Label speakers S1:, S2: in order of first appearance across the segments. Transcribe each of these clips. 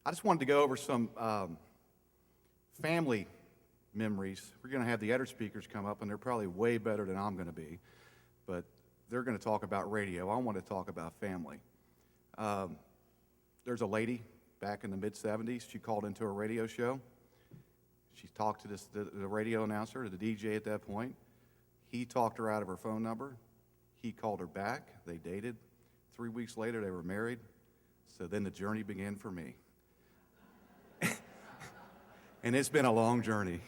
S1: I just wanted to go over some family memories. We're going to have the editor speakers come up, and they're probably way better than I'm going to be, but they're going to talk about radio. I want to talk about family. There's a lady back in the mid-'70s. She called into a radio show. She talked to the radio announcer, the DJ at that point. He talked her out of her phone number. He called her back. They dated. 3 weeks later, they were married. So then the journey began for me. And it's been a long journey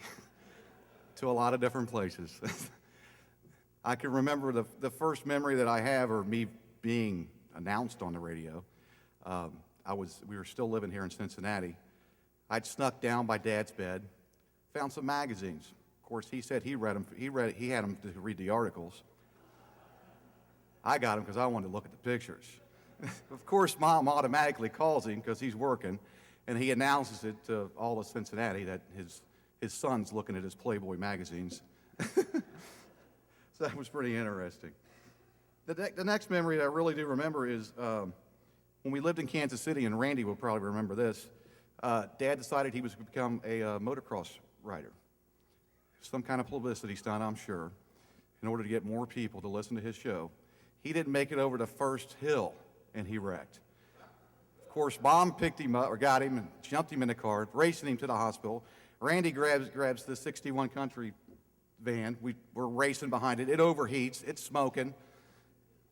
S1: to a lot of different places. I can remember the first memory that I have of me being announced on the radio. We were still living here in Cincinnati. I'd snuck down by Dad's bed, found some magazines. Of course, he said he read them. He had them to read the articles. I got them because I wanted to look at the pictures. Of course, Mom automatically calls him because he's working, and he announces it to all of Cincinnati that his son's looking at his Playboy magazines. So that was pretty interesting. The next memory that I really do remember is when we lived in Kansas City, and Randy will probably remember this. Dad decided he was going to become a motocross rider. Some kind of publicity stunt, I'm sure, in order to get more people to listen to his show. He didn't make it over the first hill, and he wrecked. Of course, Mom picked him up, or got him, and jumped him in the car, racing him to the hospital. Randy grabs the 61 Country van. We're racing behind it. It overheats. It's smoking.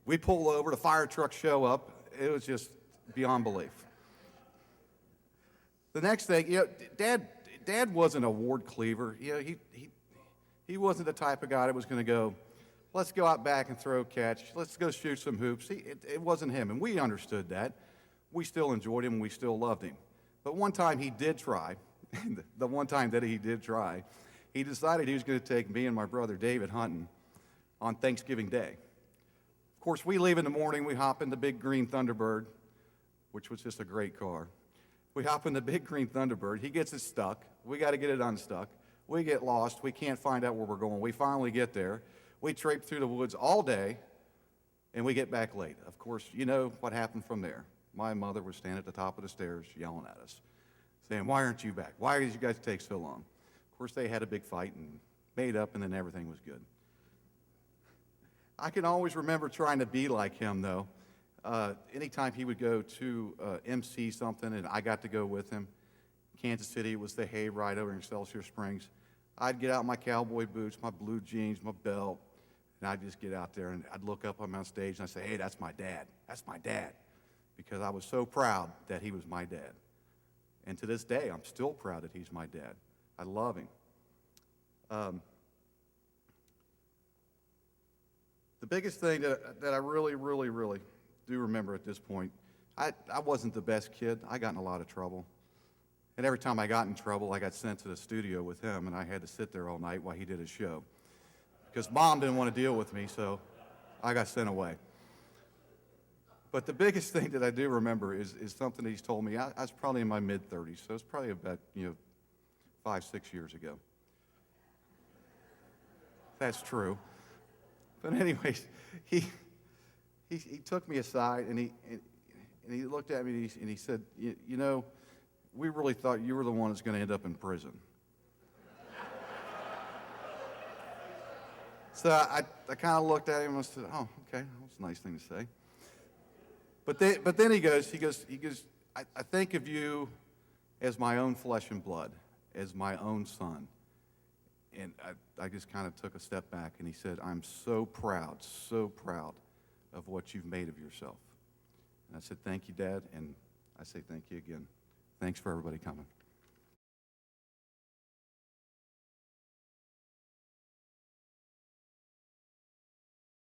S1: We pull over. The fire trucks show up. It was just beyond belief. The next thing, Dad was an award cleaver. He wasn't the type of guy that was going to go, let's go out back and throw catch. Let's go shoot some hoops. It wasn't him, and we understood that. We still enjoyed him, and we still loved him. But one time he did try. The one time that he did try, he decided he was going to take me and my brother David hunting on Thanksgiving Day. Of course, we leave in the morning. We hop in the big green Thunderbird, which was just a great car. We hop in the big green Thunderbird. He gets it stuck. We got to get it unstuck. We get lost. We can't find out where we're going. We finally get there. We traipse through the woods all day, and we get back late. Of course, you know what happened from there. My mother was standing at the top of the stairs yelling at us, saying, "Why aren't you back? Why did you guys take so long?" Of course, they had a big fight and made up, and then everything was good. I can always remember trying to be like him, though. Anytime he would go to MC something, and I got to go with him. Kansas City, it was the hay ride over in Excelsior Springs. I'd get out my cowboy boots, my blue jeans, my belt, and I'd just get out there, and I'd look up on my stage, and I'd say, "Hey, that's my dad. That's my dad," because I was so proud that he was my dad. And to this day, I'm still proud that he's my dad. I love him. The biggest thing that I really, really, really do remember at this point, I wasn't the best kid. I got in a lot of trouble. And every time I got in trouble, I got sent to the studio with him, and I had to sit there all night while he did his show. Because Mom didn't want to deal with me, so I got sent away. But the biggest thing that I do remember is something that he's told me. I was probably in my mid-30s, so it's probably about 5, 6 years ago. That's true. But anyways, he took me aside, and he looked at me, and he said, we really thought you were the one that's going to end up in prison. So I kind of looked at him and said, "Oh, okay, that was a nice thing to say." But then he goes, I think of you as my own flesh and blood, as my own son. And I just kind of took a step back, and he said, "I'm so proud of what you've made of yourself." And I said, "Thank you, Dad," and I say thank you again. Thanks for everybody coming.